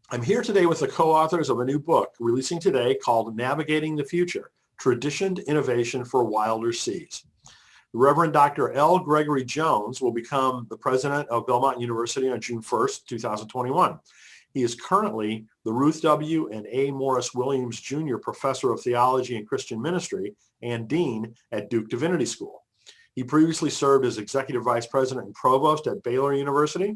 I'm here today with the co-authors of a new book releasing today called Navigating the Future, Traditioned Innovation for Wilder Seas. The Reverend Dr. L. Gregory Jones will become the president of Belmont University on June 1st, 2021. He is currently the Ruth W. and A. Morris Williams Jr. Professor of Theology and Christian Ministry and Dean at Duke Divinity School. He previously served as Executive Vice President and Provost at Baylor University.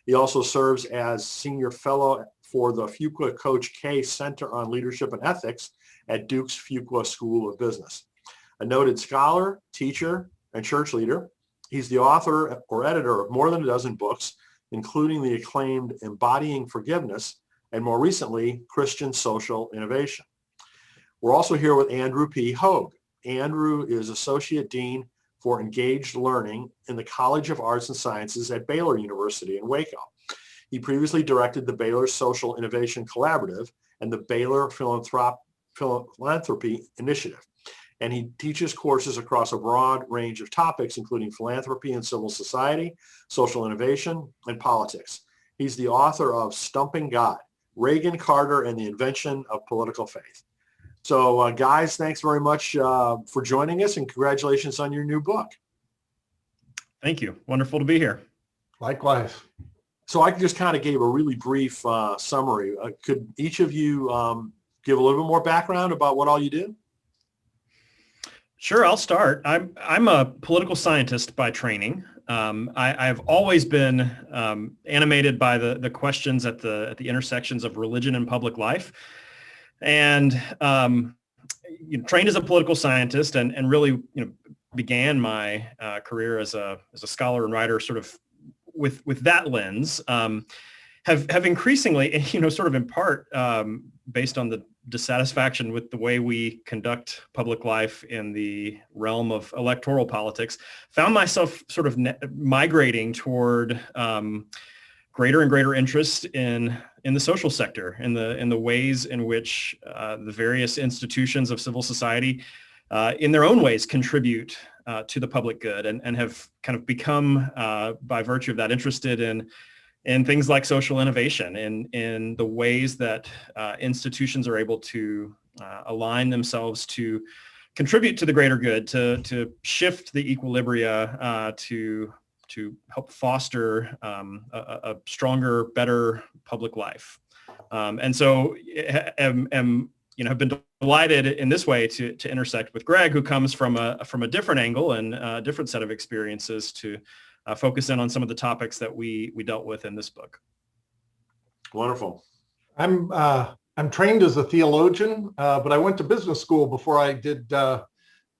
He also serves as Senior Fellow for the Fuqua Coach K Center on Leadership and Ethics at Duke's Fuqua School of Business. A noted scholar, teacher, and church leader, he's the author or editor of more than a dozen books, including the acclaimed Embodying Forgiveness and more recently, Christian Social Innovation. We're also here with Andrew P. Hogue. Andrew is Associate Dean for Engaged Learning in the College of Arts and Sciences at Baylor University in Waco. He previously directed the Baylor Social Innovation Collaborative and the Baylor Philanthropy Initiative. And he teaches courses across a broad range of topics, including philanthropy and civil society, social innovation, and politics. He's the author of Stumping God, Reagan, Carter, and the Invention of Political Faith. So guys, thanks very much for joining us, and congratulations on your new book. Thank you. Wonderful to be here. Likewise. So I just kind of gave a really brief summary. Could each of you give a little bit more background about what all you do? Sure, I'll start. I'm a political scientist by training. I've always been animated by the questions at the intersections of religion and public life, and trained as a political scientist, and really began my career as a scholar and writer sort of with that lens. Have increasingly, sort of in part based on the dissatisfaction with the way we conduct public life in the realm of electoral politics, found myself sort of migrating toward greater and greater interest in the social sector, in the ways in which the various institutions of civil society in their own ways contribute to the public good, and have kind of become, by virtue of that, interested in things like social innovation, in the ways that institutions are able to align themselves to contribute to the greater good, to shift the equilibria, to help foster a stronger, better public life. And so have been delighted in this way to intersect with Greg, who comes from a different angle and a different set of experiences to focus in on some of the topics that we dealt with in this book. Wonderful. I'm trained as a theologian, but I went to business school before I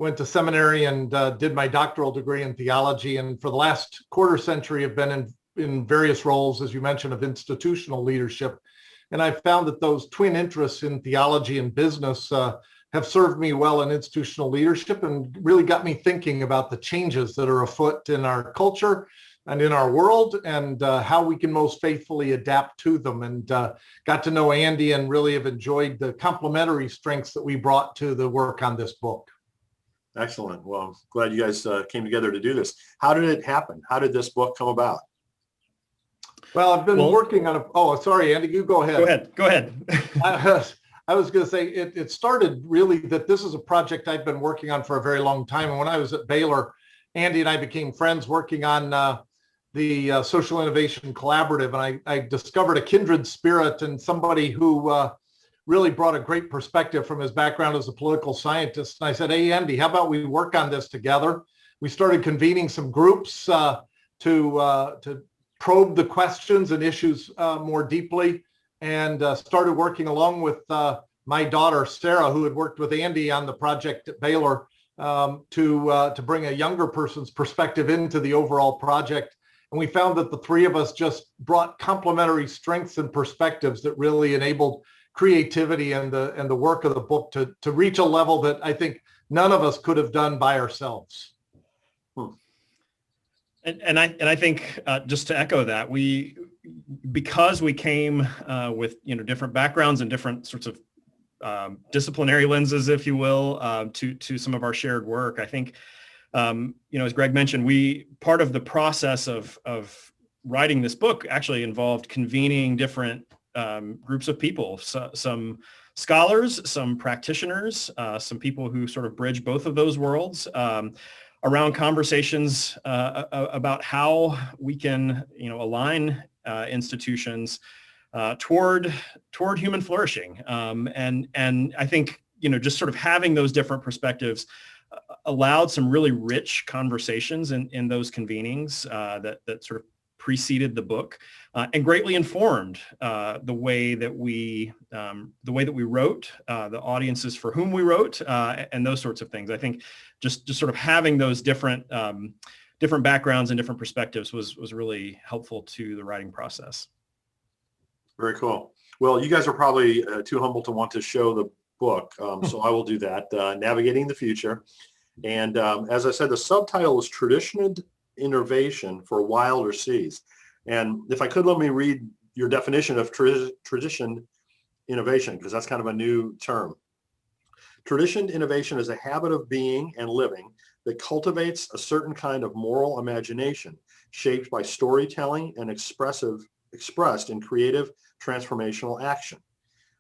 went to seminary and did my doctoral degree in theology. And for the last quarter century, I've been in various roles, as you mentioned, of institutional leadership. And I found that those twin interests in theology and business have served me well in institutional leadership, and really got me thinking about the changes that are afoot in our culture and in our world, and how we can most faithfully adapt to them. And got to know Andy and really have enjoyed the complementary strengths that we brought to the work on this book. Excellent. Well, glad you guys came together to do this. How did it happen? How did this book come about? Well, I've been working on sorry, Andy, you go ahead. Go ahead. I was going to say it started really that this is a project I've been working on for a very long time. And when I was at Baylor, Andy and I became friends working on the Social Innovation Collaborative. And I discovered a kindred spirit and somebody who really brought a great perspective from his background as a political scientist. And I said, hey, Andy, how about we work on this together? We started convening some groups to probe the questions and issues more deeply, and started working along with my daughter, Sarah, who had worked with Andy on the project at Baylor, to bring a younger person's perspective into the overall project. And we found that the three of us just brought complementary strengths and perspectives that really enabled creativity and the work of the book to reach a level that I think none of us could have done by ourselves. And I think just to echo that, because we came with different backgrounds and different sorts of disciplinary lenses, if you will, to some of our shared work. I think as Greg mentioned, part of the process of writing this book actually involved convening different groups of people, some scholars, some practitioners, some people who sort of bridge both of those worlds, around conversations about how we can, align institutions toward human flourishing. And I think, just sort of having those different perspectives allowed some really rich conversations in those convenings that sort of preceded the book, and greatly informed the way that we wrote, the audiences for whom we wrote, and those sorts of things. I think just sort of having those different backgrounds and different perspectives was really helpful to the writing process. Very cool. Well, you guys are probably too humble to want to show the book, so I will do that. Navigating the Future. And as I said, the subtitle is Traditioned Innovation for Wilder Seas. And if I could, let me read your definition of traditioned innovation, because that's kind of a new term. Traditioned innovation is a habit of being and living that cultivates a certain kind of moral imagination shaped by storytelling and expressed in creative transformational action.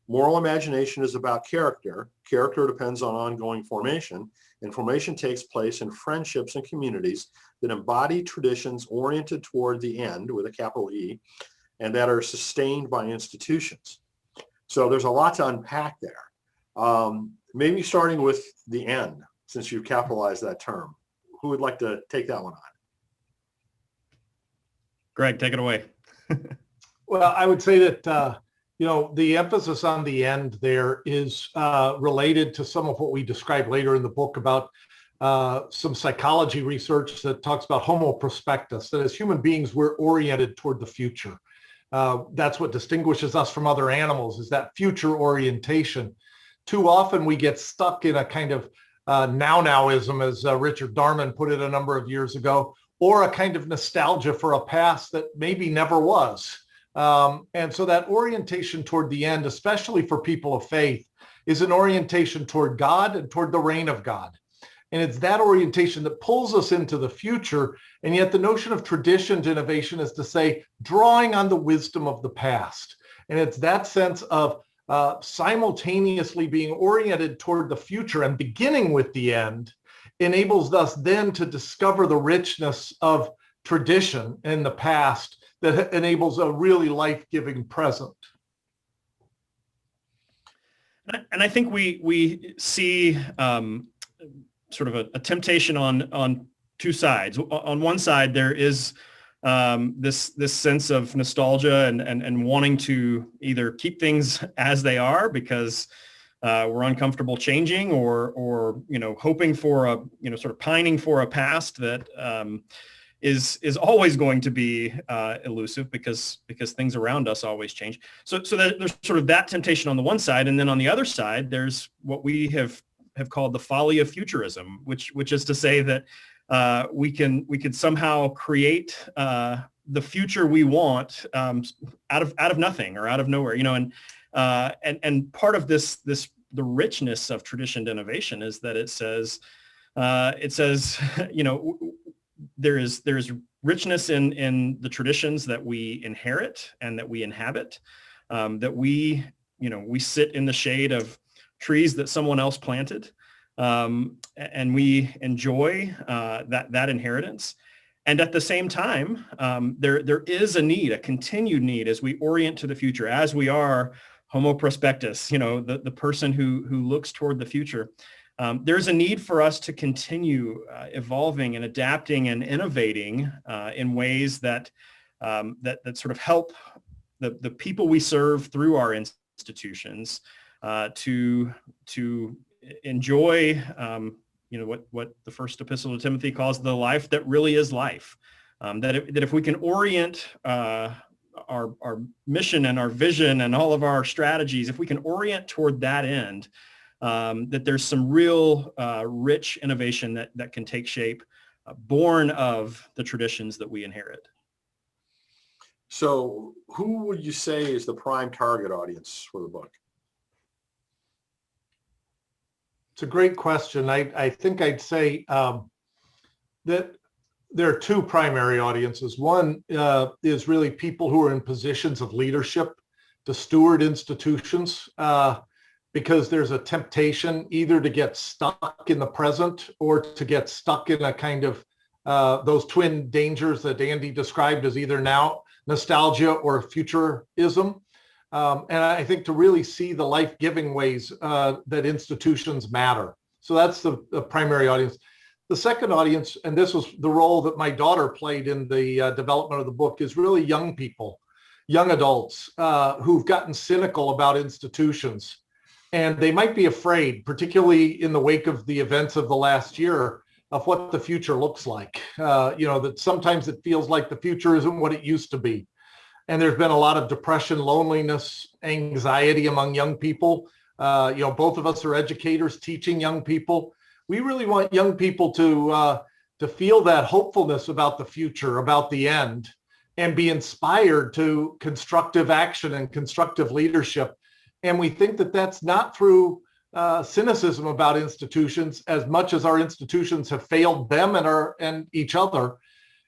Moral imagination is about character. Character depends on ongoing formation, and formation takes place in friendships and communities that embody traditions oriented toward the end, with a capital E, and that are sustained by institutions. So there's a lot to unpack there. Maybe starting with the end, since you've capitalized that term. Who would like to take that one on? Greg, take it away. Well, I would say that, the emphasis on the end there is related to some of what we describe later in the book about some psychology research that talks about homo prospectus, that as human beings, we're oriented toward the future. That's what distinguishes us from other animals, is that future orientation. Too often we get stuck in a kind of now-nowism, as Richard Darman put it a number of years ago, or a kind of nostalgia for a past that maybe never was. And so that orientation toward the end, especially for people of faith, is an orientation toward God and toward the reign of God. And it's that orientation that pulls us into the future. And yet the notion of traditioned innovation is to say, drawing on the wisdom of the past. And it's that sense of simultaneously being oriented toward the future and beginning with the end enables us then to discover the richness of tradition in the past that enables a really life-giving present. And I think we see sort of a temptation on two sides. On one side, there is this sense of nostalgia and wanting to either keep things as they are because we're uncomfortable changing, or hoping for sort of pining for a past that is always going to be elusive because things around us always change. So there's sort of that temptation on the one side, and then on the other side, there's what we have called the folly of futurism, which is to say that we can somehow create the future we want out of nothing or out of nowhere, and part of the richness of traditioned innovation is that it says there is richness in the traditions that we inherit and that we inhabit, that we sit in the shade of trees that someone else planted, and we enjoy that inheritance. And at the same time, there is a continued need as we orient to the future, as we are homo prospectus, the person who looks toward the future. There's a need for us to continue evolving and adapting and innovating in ways that sort of help the people we serve through our institutions to enjoy what the first epistle to Timothy calls the life that really is life. That if we can orient our mission and our vision and all of our strategies, if we can orient toward that end, that there's some real rich innovation that can take shape, born of the traditions that we inherit. So who would you say is the prime target audience for the book? It's a great question. I think I'd say that there are two primary audiences. One is really people who are in positions of leadership to steward institutions, because there's a temptation either to get stuck in the present or to get stuck in a kind of those twin dangers that Andy described as either now nostalgia or futurism. And I think to really see the life-giving ways that institutions matter. So that's the primary audience. The second audience, and this was the role that my daughter played in the development of the book, is really young people, young adults who've gotten cynical about institutions. And they might be afraid, particularly in the wake of the events of the last year, of what the future looks like. That sometimes it feels like the future isn't what it used to be. And there's been a lot of depression, loneliness, anxiety among young people. Both of us are educators teaching young people. We really want young people to feel that hopefulness about the future, about the end, and be inspired to constructive action and constructive leadership. And we think that that's not through cynicism about institutions as much as our institutions have failed them and each other.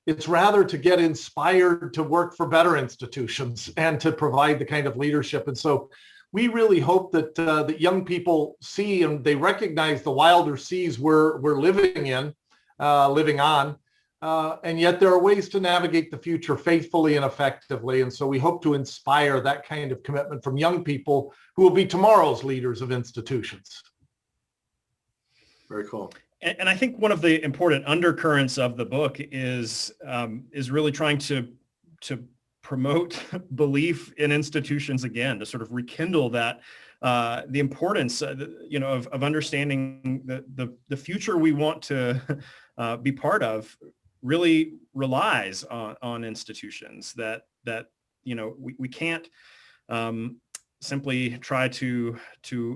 It's rather to get inspired to work for better institutions and to provide the kind of leadership. And so we really hope that that young people see and they recognize the wilder seas we're living in, living on. And yet there are ways to navigate the future faithfully and effectively. And so we hope to inspire that kind of commitment from young people who will be tomorrow's leaders of institutions. Very cool. And I think one of the important undercurrents of the book is really trying to promote belief in institutions again, to sort of rekindle that the importance, of understanding the future we want to be part of really relies on institutions. That we can't simply try to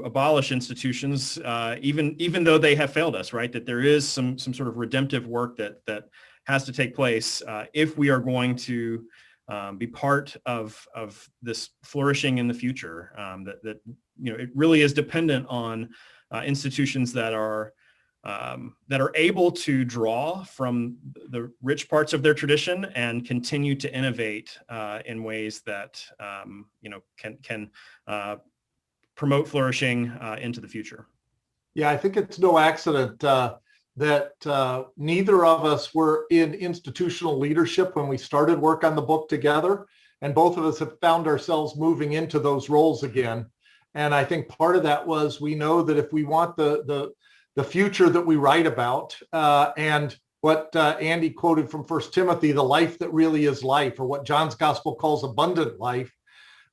abolish institutions, even though they have failed us, right? That there is some sort of redemptive work that has to take place if we are going to be part of this flourishing in the future. That it really is dependent on institutions that are able to draw from the rich parts of their tradition and continue to innovate in ways that can promote flourishing into the future. Yeah, I think it's no accident that neither of us were in institutional leadership when we started work on the book together, and both of us have found ourselves moving into those roles again. And I think part of that was we know that if we want the future that we write about, and what Andy quoted from 1 Timothy, the life that really is life, or what John's gospel calls abundant life,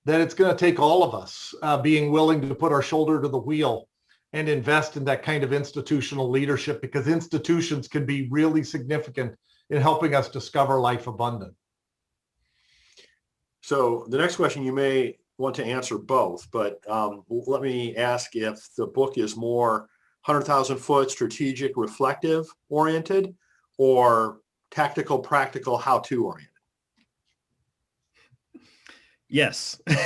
that it's going to take all of us being willing to put our shoulder to the wheel and invest in that kind of institutional leadership, because institutions can be really significant in helping us discover life abundant. So the next question, you may want to answer both, but let me ask if the book is more 100,000 foot strategic, reflective oriented, or tactical, practical, how-to oriented? Yes. There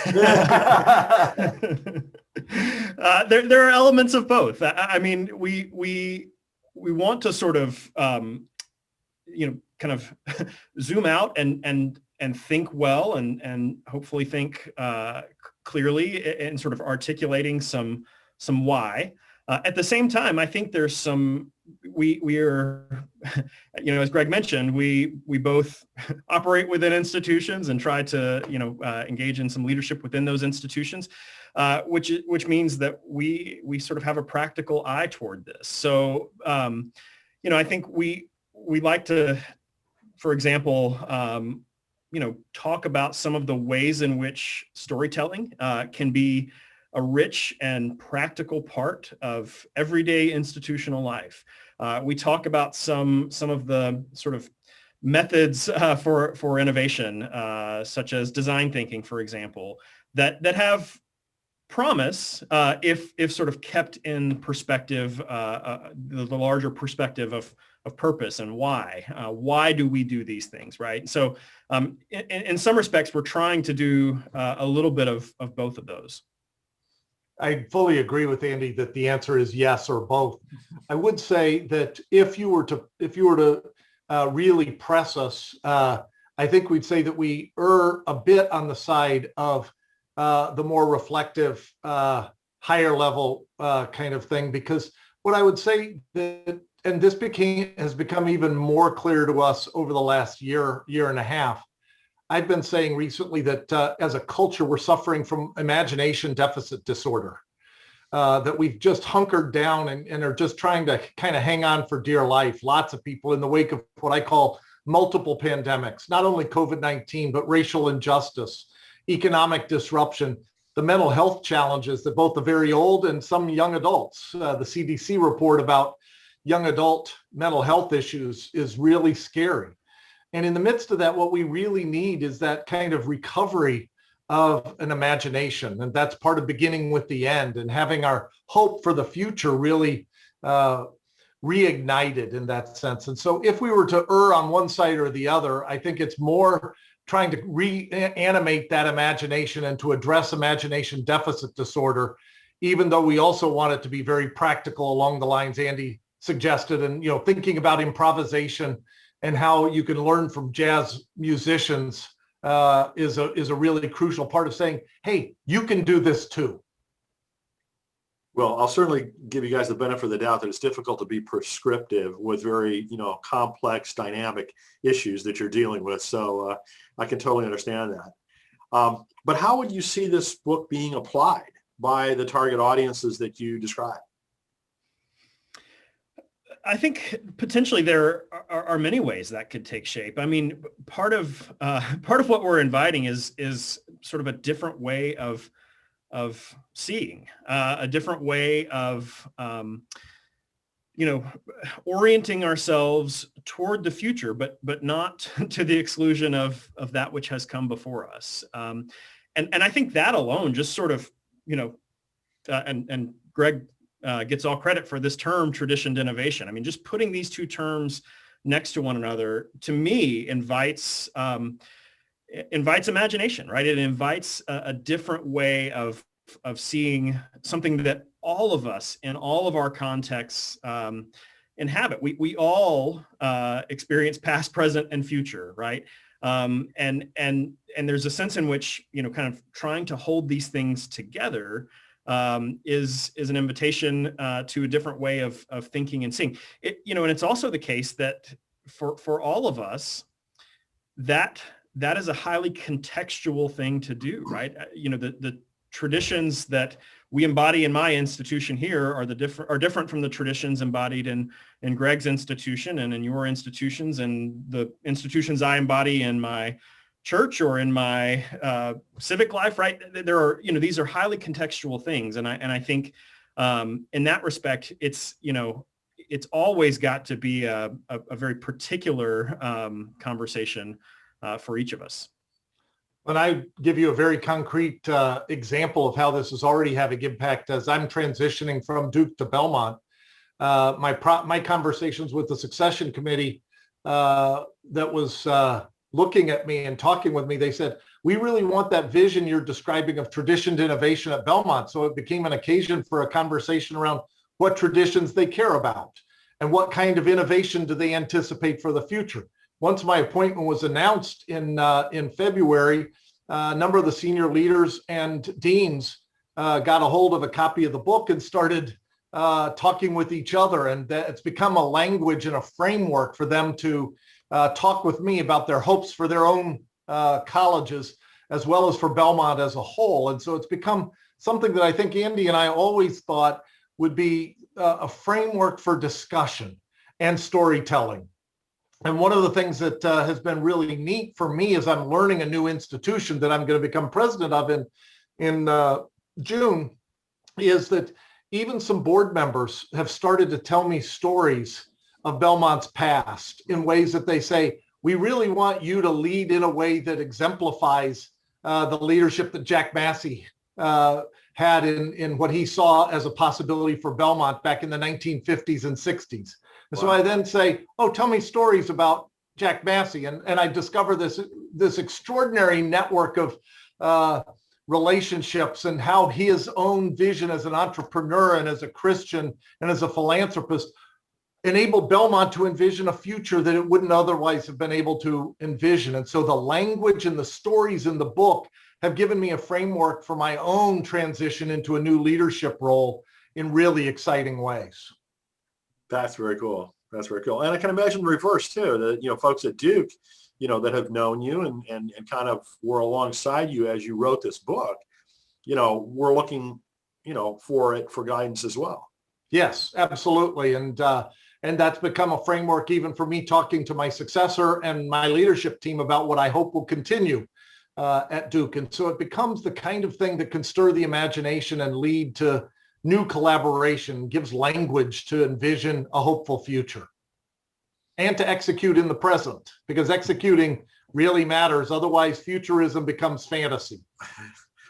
are elements of both. I mean, we want to sort of kind of zoom out and think well and hopefully think clearly in sort of articulating some why. At the same time, I think there's some, we are, as Greg mentioned, we both operate within institutions and try to, engage in some leadership within those institutions, which means that we sort of have a practical eye toward this. So, I think we like to, for example, talk about some of the ways in which storytelling can be a rich and practical part of everyday institutional life. We talk about some of the sort of methods for innovation, such as design thinking, for example, that have promise if sort of kept in perspective, the larger perspective of purpose and why. Why do we do these things, right? So in some respects, we're trying to do a little bit of both of those. I fully agree with Andy that the answer is yes or both. I would say that if you were to really press us, I think we'd say that we err a bit on the side of the more reflective, higher level kind of thing. Because what I would say that, and this has become even more clear to us over the last year and a half. I've been saying recently that as a culture, we're suffering from imagination deficit disorder, that we've just hunkered down and are just trying to kind of hang on for dear life. Lots of people in the wake of what I call multiple pandemics, not only COVID-19, but racial injustice, economic disruption, the mental health challenges that both the very old and some young adults, the CDC report about young adult mental health issues is really scary. And in the midst of that, what we really need is that kind of recovery of an imagination. And that's part of beginning with the end and having our hope for the future really reignited in that sense. And so if we were to err on one side or the other, I think it's more trying to reanimate that imagination and to address imagination deficit disorder, even though we also want it to be very practical along the lines Andy suggested, and thinking about improvisation and how you can learn from jazz musicians is a really crucial part of saying, hey, you can do this too. Well, I'll certainly give you guys the benefit of the doubt that it's difficult to be prescriptive with very, complex, dynamic issues that you're dealing with. So I can totally understand that. But how would you see this book being applied by the target audiences that you describe? I think potentially there are many ways that could take shape. I mean, part of what we're inviting is sort of a different way of seeing, a different way of orienting ourselves toward the future, but not to the exclusion of that which has come before us. And I think that alone just sort of and Greg gets all credit for this term, tradition to innovation. I mean, just putting these two terms next to one another, to me, invites imagination, right? It invites a different way of seeing something that all of us in all of our contexts inhabit. We all experience past, present, and future, right? And there's a sense in which, kind of trying to hold these things together is an invitation to a different way of thinking and seeing. And it's also the case that for all of us, that is a highly contextual thing to do, right? The traditions that we embody in my institution here are different from the traditions embodied in Greg's institution and in your institutions and the institutions I embody in my church or in my civic life, right? There are, these are highly contextual things. And I think in that respect, it's always got to be a very particular conversation for each of us. When I give you a very concrete example of how this is already having impact as I'm transitioning from Duke to Belmont, my conversations with the succession committee that was looking at me and talking with me, they said, we really want that vision you're describing of tradition to innovation at Belmont. So it became an occasion for a conversation around what traditions they care about and what kind of innovation do they anticipate for the future. Once my appointment was announced in February, a number of the senior leaders and deans got a hold of a copy of the book and started talking with each other. And it's become a language and a framework for them to talk with me about their hopes for their own colleges, as well as for Belmont as a whole. And so it's become something that I think Andy and I always thought would be a framework for discussion and storytelling. And one of the things that has been really neat for me as I'm learning a new institution that I'm going to become president of in June is that even some board members have started to tell me stories of Belmont's past in ways that they say, we really want you to lead in a way that exemplifies the leadership that Jack Massey had in what he saw as a possibility for Belmont back in the 1950s and 60s. And so I then say, oh, tell me stories about Jack Massey. And I discover this extraordinary network of relationships and how his own vision as an entrepreneur and as a Christian and as a philanthropist enabled Belmont to envision a future that it wouldn't otherwise have been able to envision. And so the language and the stories in the book have given me a framework for my own transition into a new leadership role in really exciting ways. That's very cool. That's very cool. And I can imagine the reverse too, that, folks at Duke, that have known you and kind of were alongside you as you wrote this book, we're looking, for guidance as well. Yes, absolutely. And that's become a framework even for me talking to my successor and my leadership team about what I hope will continue at Duke. And so it becomes the kind of thing that can stir the imagination and lead to new collaboration, gives language to envision a hopeful future and to execute in the present, because executing really matters. Otherwise, futurism becomes fantasy.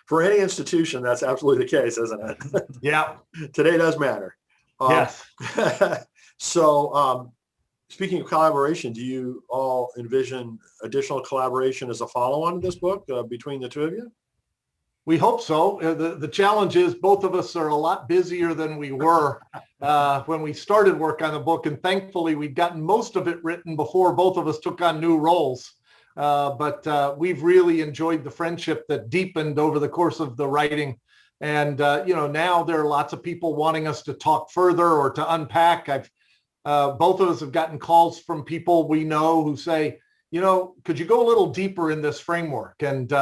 For any institution, that's absolutely the case, isn't it? Yeah. Today does matter. Yes. So speaking of collaboration, do you all envision additional collaboration as a follow-on to this book between the two of you? We hope so. The challenge is both of us are a lot busier than we were when we started work on the book. And thankfully, we'd gotten most of it written before both of us took on new roles. But we've really enjoyed the friendship that deepened over the course of the writing. And, now there are lots of people wanting us to talk further or to unpack. Both of us have gotten calls from people we know who say, could you go a little deeper in this framework? And,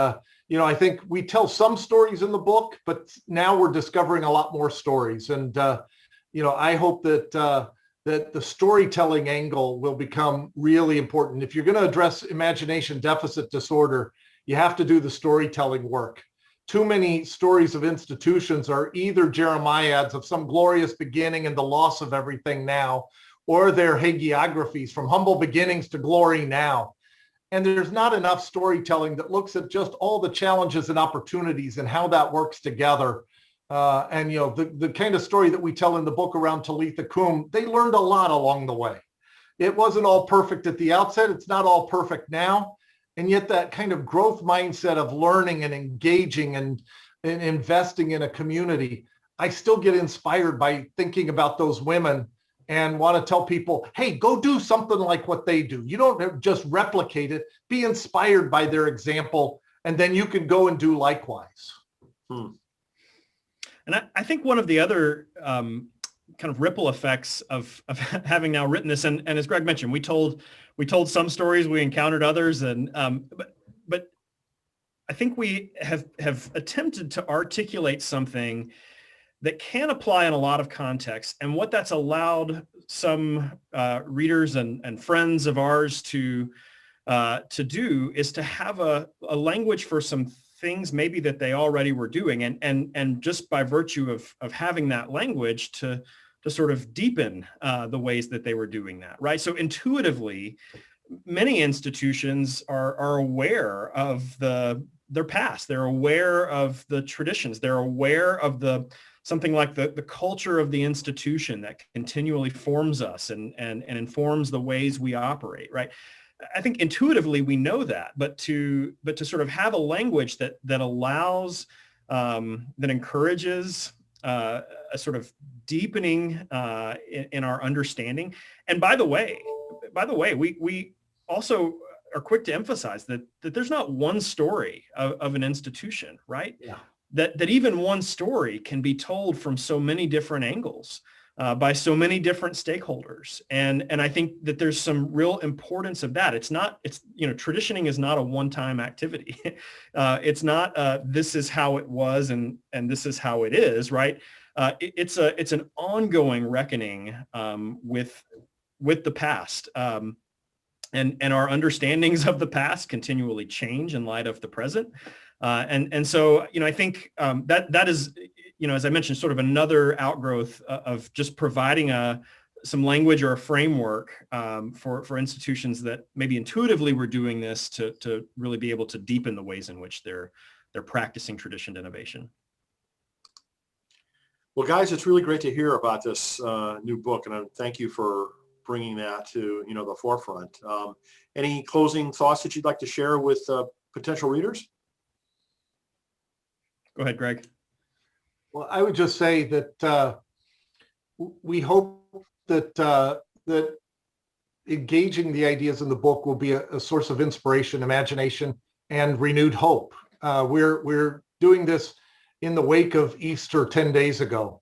I think we tell some stories in the book, but now we're discovering a lot more stories. And, I hope that the storytelling angle will become really important. If you're going to address imagination deficit disorder, you have to do the storytelling work. Too many stories of institutions are either Jeremiads of some glorious beginning and the loss of everything now, or they're hagiographies from humble beginnings to glory now. And there's not enough storytelling that looks at just all the challenges and opportunities and how that works together. The kind of story that we tell in the book around Talitha Kum, they learned a lot along the way. It wasn't all perfect at the outset. It's not all perfect now. And yet that kind of growth mindset of learning and engaging and investing in a community, I still get inspired by thinking about those women and want to tell people, hey, go do something like what they do. You don't just replicate it, be inspired by their example, and then you can go and do likewise. And I think one of the other kind of ripple effects of having now written this, and as Greg mentioned, we told some stories, we encountered others, and but I think we have attempted to articulate something that can apply in a lot of contexts. And what that's allowed some readers and friends of ours to do is to have a language for some things maybe that they already were doing. And just by virtue of having that language to sort of deepen the ways that they were doing that, right? So intuitively, many institutions are aware of their past. They're aware of the traditions. They're aware of something like the culture of the institution that continually forms us and informs the ways we operate, right? I think intuitively we know that, but to sort of have a language that allows, that encourages a sort of deepening in our understanding. And by the way, we also are quick to emphasize that there's not one story of an institution, right? Yeah. That even one story can be told from so many different angles by so many different stakeholders. And I think that there's some real importance of that. Traditioning is not a one-time activity. It's not this is how it was and this is how it is, right? It's an ongoing reckoning with the past. And our understandings of the past continually change in light of the present. And so, I think that is, as I mentioned, sort of another outgrowth of just providing some language or a framework for institutions that maybe intuitively were doing this to really be able to deepen the ways in which they're practicing tradition innovation. Well, guys, it's really great to hear about this new book, and thank you for bringing that to the forefront. Any closing thoughts that you'd like to share with potential readers? Go ahead, Greg. Well, I would just say that we hope that engaging the ideas in the book will be a source of inspiration, imagination, and renewed hope. We're doing this in the wake of Easter 10 days ago.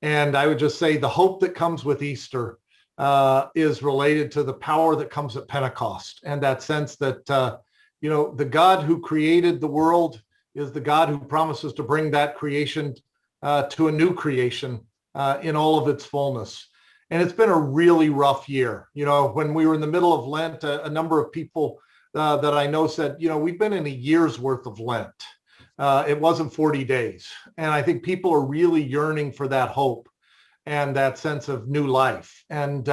And I would just say the hope that comes with Easter is related to the power that comes at Pentecost, and that sense that, the God who created the world is the God who promises to bring that creation to a new creation in all of its fullness. And it's been a really rough year. When we were in the middle of Lent, a number of people that I know said, we've been in a year's worth of Lent. It wasn't 40 days. And I think people are really yearning for that hope and that sense of new life. And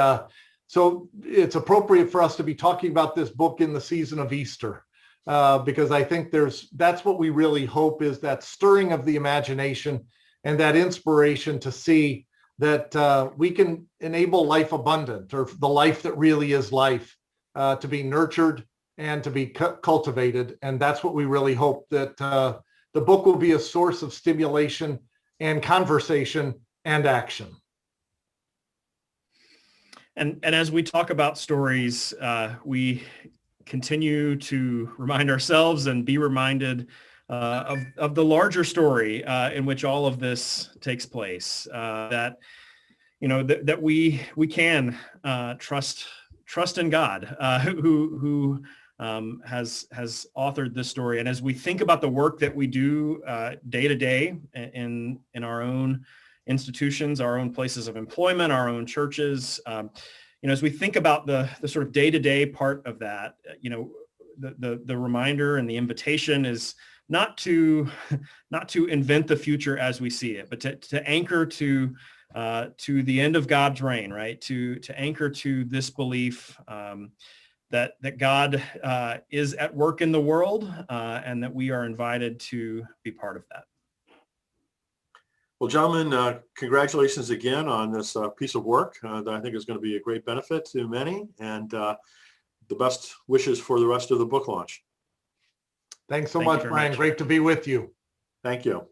so it's appropriate for us to be talking about this book in the season of Easter, because I think that's what we really hope, is that stirring of the imagination and that inspiration to see that we can enable life abundant, or the life that really is life, to be nurtured and to be cultivated. And that's what we really hope, that the book will be a source of stimulation and conversation and action. And as we talk about stories, we continue to remind ourselves and be reminded of the larger story in which all of this takes place. That we can trust in God, who has authored this story. And as we think about the work that we do day to day in our own institutions, our own places of employment, our own churches, as we think about the sort of day-to-day part of that, the reminder and the invitation is not to invent the future as we see it, but to anchor to the end of God's reign, right? To anchor to this belief that God is at work in the world, and that we are invited to be part of that. Well, gentlemen, congratulations again on this piece of work that I think is going to be a great benefit to many, and the best wishes for the rest of the book launch. Thanks so much, Brian. Great to be with you. Thank you.